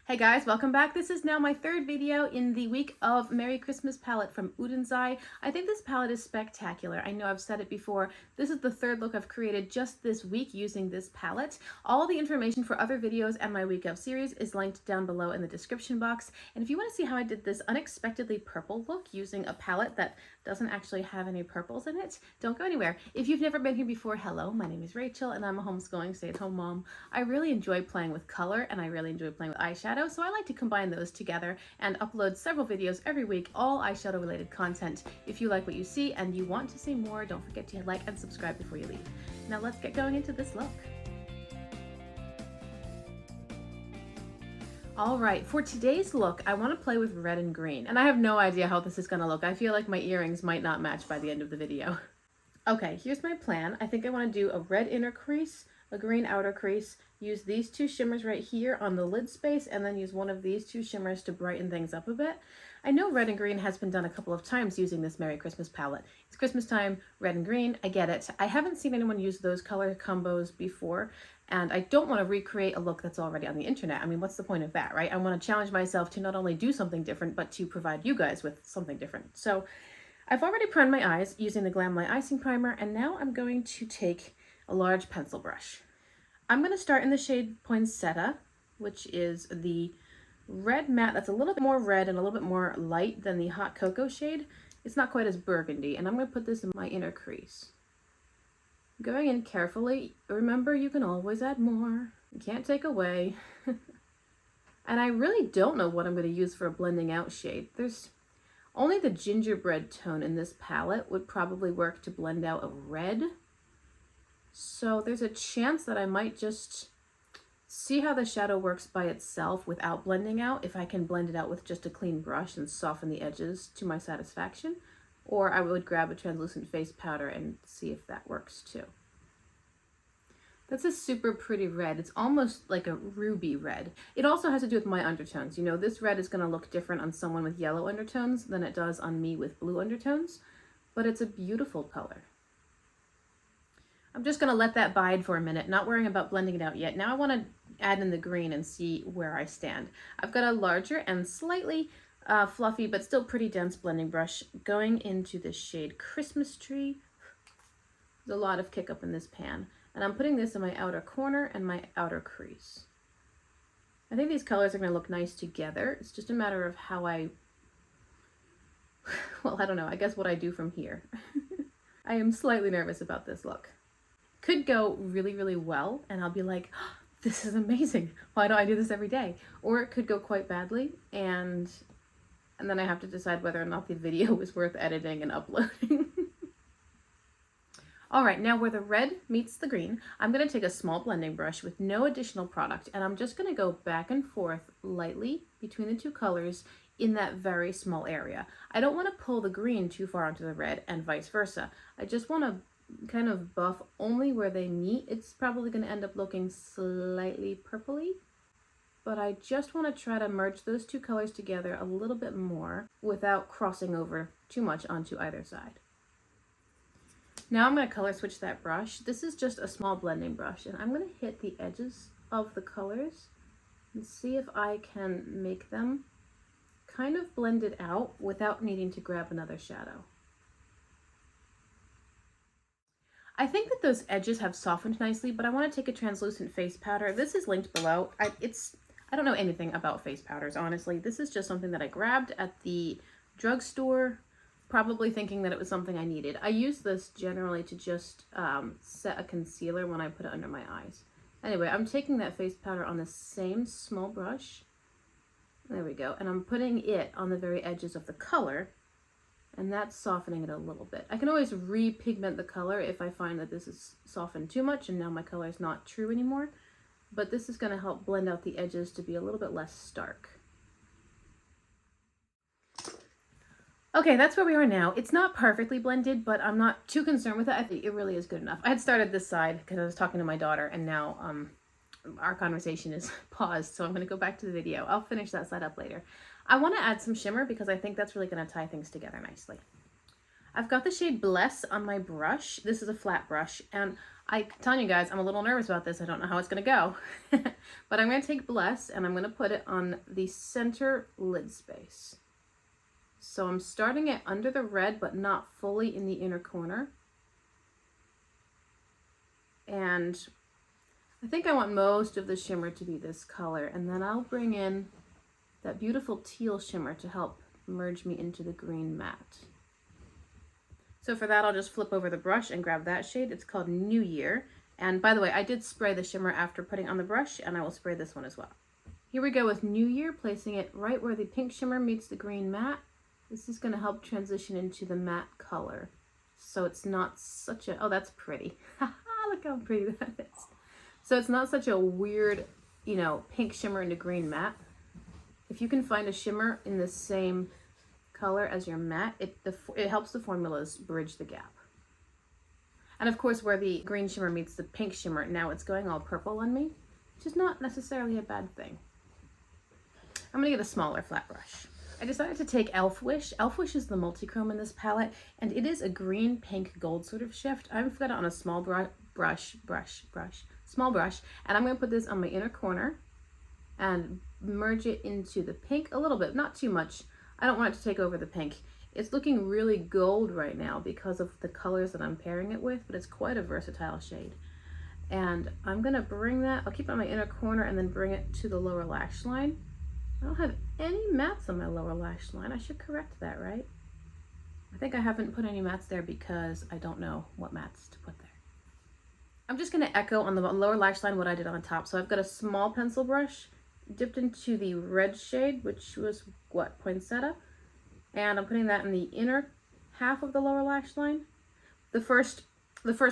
Hey guys, welcome back. This is now my third video in the week of Merry Christmas palette from Oden's Eye. I think this palette is spectacular. I know I've said it before. This is the third look I've created just this week using this palette. All the information for other videos and my week of series is linked down below in the description box. And if you want to see how I did this unexpectedly purple look using a palette that doesn't actually have any purples in it, don't go anywhere. If you've never been here before, hello, my name is Rachel and I'm a homeschooling stay-at-home mom. I really enjoy playing with color and I really enjoy playing with eyeshadow. So I like to combine those together and upload several videos every week, all eyeshadow related content. If you like what you see and you want to see more, don't forget to like and subscribe before you leave. Now let's get going into this look. All right, for today's look, I want to play with red and green, and I have no idea how this is going to look. I feel like my earrings might not match by the end of the video. Okay, here's my plan. I think I want to do a red inner crease, a green outer crease, use these two shimmers right here on the lid space, and then use one of these two shimmers to brighten things up a bit. I know red and green has been done a couple of times using this Merry Christmas palette. It's Christmas time, red and green, I get it. I haven't seen anyone use those color combos before, and I don't want to recreate a look that's already on the internet. I mean, what's the point of that, right? I want to challenge myself to not only do something different, but to provide you guys with something different. So I've already primed my eyes using the Glam Light Icing Primer, and now I'm going to take a large pencil brush. I'm going to start in the shade Poinsettia, which is the red matte that's a little bit more red and a little bit more light than the Hot Cocoa shade. It's not quite as burgundy, and I'm going to put this in my inner crease. Going in carefully. Remember, you can always add more. You can't take away. And I really don't know what I'm going to use for a blending out shade. There's only the gingerbread tone in this palette would probably work to blend out a red. So there's a chance that I might just see how the shadow works by itself without blending out, if I can blend it out with just a clean brush and soften the edges to my satisfaction. Or I would grab a translucent face powder and see if that works too. That's a super pretty red. It's almost like a ruby red. It also has to do with my undertones. You know, this red is going to look different on someone with yellow undertones than it does on me with blue undertones, but it's a beautiful color. I'm just going to let that bide for a minute, not worrying about blending it out yet. Now I want to add in the green and see where I stand. I've got a larger and slightly fluffy but still pretty dense blending brush going into the shade Christmas Tree. There's a lot of kick up in this pan. And I'm putting this in my outer corner and my outer crease. I think these colors are going to look nice together. It's just a matter of how well, I don't know, I guess what I do from here. I am slightly nervous about this look. Could go really, really well, and I'll be like, oh, this is amazing. Why don't I do this every day? Or it could go quite badly, and then I have to decide whether or not the video is worth editing and uploading. All right, now where the red meets the green, I'm going to take a small blending brush with no additional product, and I'm just going to go back and forth lightly between the two colors in that very small area. I don't want to pull the green too far onto the red and vice versa. I just want to kind of buff only where they meet. It's probably going to end up looking slightly purpley, but I just want to try to merge those two colors together a little bit more without crossing over too much onto either side. Now I'm going to color switch that brush. This is just a small blending brush, and I'm going to hit the edges of the colors and see if I can make them kind of blended out without needing to grab another shadow. I think that those edges have softened nicely, but I want to take a translucent face powder. This is linked below. I don't know anything about face powders, honestly. This is just something that I grabbed at the drugstore, probably thinking that it was something I needed. I use this generally to just set a concealer when I put it under my eyes. Anyway, I'm taking that face powder on the same small brush. There we go. And I'm putting it on the very edges of the color. And that's softening it a little bit. I can always re-pigment the color if I find that this is softened too much and now my color is not true anymore. But this is going to help blend out the edges to be a little bit less stark. Okay, that's where we are now. It's not perfectly blended, but I'm not too concerned with it. I think it really is good enough. I had started this side because I was talking to my daughter, and now our conversation is paused, so I'm going to go back to the video. I'll finish that side up later. I want to add some shimmer because I think that's really going to tie things together nicely. I've got the shade Bless on my brush. This is a flat brush, and I'm telling you guys, I'm a little nervous about this. I don't know how it's gonna go. But I'm gonna take Bless and I'm gonna put it on the center lid space. So I'm starting it under the red, but not fully in the inner corner. And I think I want most of the shimmer to be this color, and then I'll bring in that beautiful teal shimmer to help merge me into the green matte. So for that, I'll just flip over the brush and grab that shade. It's called New Year. And by the way, I did spray the shimmer after putting on the brush, and I will spray this one as well. Here we go with New Year, placing it right where the pink shimmer meets the green matte. This is going to help transition into the matte color. So it's not such a, oh, that's pretty. Look how pretty that is. So it's not such a weird, you know, pink shimmer into green matte. If you can find a shimmer in the same color as your matte, it helps the formulas bridge the gap. And of course, where the green shimmer meets the pink shimmer, now it's going all purple on me, which is not necessarily a bad thing. I'm gonna get a smaller flat brush. I decided to take Elf Wish. Elf Wish is the multi-chrome in this palette, and it is a green, pink, gold sort of shift. I've got it on a small small brush, and I'm gonna put this on my inner corner and merge it into the pink a little bit, not too much. I don't want it to take over the pink. It's looking really gold right now because of the colors that I'm pairing it with, but it's quite a versatile shade. And I'm gonna bring that, I'll keep it on my inner corner and then bring it to the lower lash line. I don't have any mattes on my lower lash line. I should correct that, right? I think I haven't put any mattes there because I don't know what mattes to put there. I'm just gonna echo on the lower lash line what I did on top. So I've got a small pencil brush dipped into the red shade, which was what, poinsettia, and I'm putting that in the inner half of the lower lash line. The first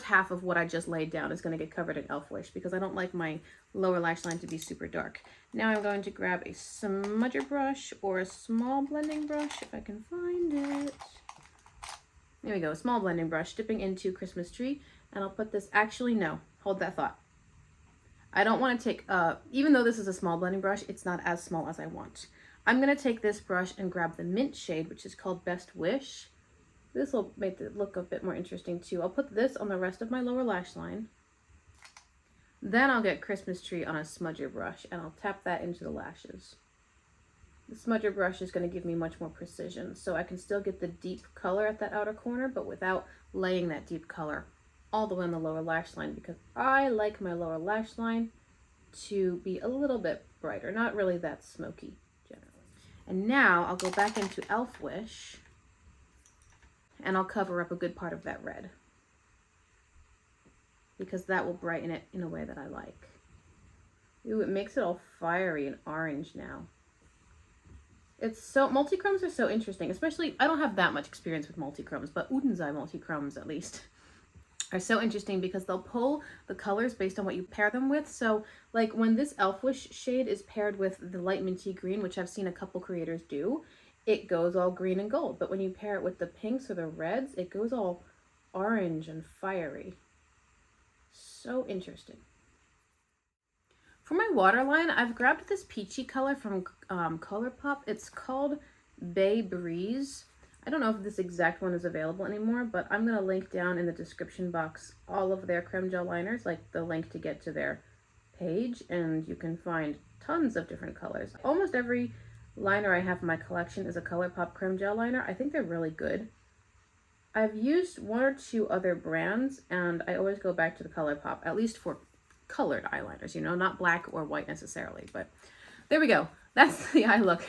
half of what I just laid down is going to get covered in Elf Wish because I don't like my lower lash line to be super dark. Now I'm going to grab a smudger brush or a small blending brush if I can find it. There we go, a small blending brush dipping into Christmas Tree, and I'll put this, actually no, hold that thought. I don't want to take, even though this is a small blending brush, it's not as small as I want. I'm going to take this brush and grab the mint shade, which is called Best Wish. This will make it look a bit more interesting too. I'll put this on the rest of my lower lash line. Then I'll get Christmas Tree on a smudger brush and I'll tap that into the lashes. The smudger brush is going to give me much more precision, so I can still get the deep color at that outer corner, but without laying that deep color all the way on the lower lash line, because I like my lower lash line to be a little bit brighter, not really that smoky generally. And now I'll go back into Elf Wish and I'll cover up a good part of that red because that will brighten it in a way that I like. Ooh, it makes it all fiery and orange now. It's so, multi-chromes are so interesting, especially, I don't have that much experience with multi-chromes, but Oden's multi-chromes at least are so interesting because they'll pull the colors based on what you pair them with. So like when this Elf Wish shade is paired with the light minty green, which I've seen a couple creators do, it goes all green and gold. But when you pair it with the pinks or the reds, it goes all orange and fiery. So interesting. For my waterline, I've grabbed this peachy color from ColourPop. It's called Bay Breeze. I don't know if this exact one is available anymore, but I'm going to link down in the description box all of their creme gel liners, like the link to get to their page, and you can find tons of different colors. Almost every liner I have in my collection is a ColourPop creme gel liner. I think they're really good. I've used one or two other brands, and I always go back to the ColourPop, at least for colored eyeliners, you know, not black or white necessarily, but there we go. That's the eye look.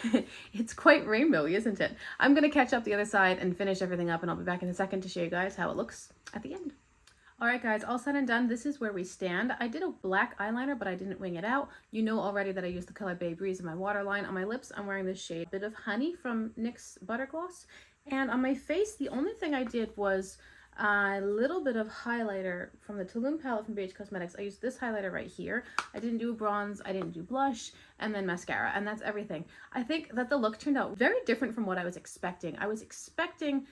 It's quite rainbowy, isn't it? I'm going to catch up the other side and finish everything up, and I'll be back in a second to show you guys how it looks at the end. All right, guys, all said and done, this is where we stand. I did a black eyeliner, but I didn't wing it out. You know already that I used the color Bay Breeze in my waterline. On my lips, I'm wearing this shade Bit of Honey from NYX Butter Gloss. And on my face, the only thing I did was a little bit of highlighter from the Tulum palette from BH Cosmetics. I used this highlighter right here. I didn't do a bronze, I didn't do blush, and then mascara, and that's everything. I think that the look turned out very different from what I was expecting. I was expecting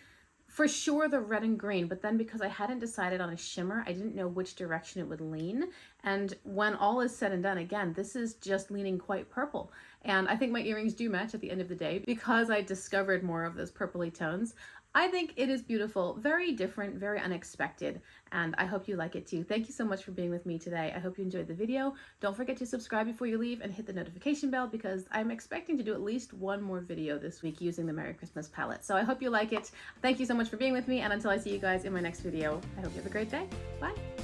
for sure the red and green, but then because I hadn't decided on a shimmer, I didn't know which direction it would lean. And when all is said and done, again, this is just leaning quite purple. And I think my earrings do match at the end of the day because I discovered more of those purpley tones. I think it is beautiful, very different, very unexpected, and I hope you like it too. Thank you so much for being with me today. I hope you enjoyed the video. Don't forget to subscribe before you leave and hit the notification bell because I'm expecting to do at least one more video this week using the Merry Christmas palette. So I hope you like it. Thank you so much for being with me, and until I see you guys in my next video, I hope you have a great day. Bye!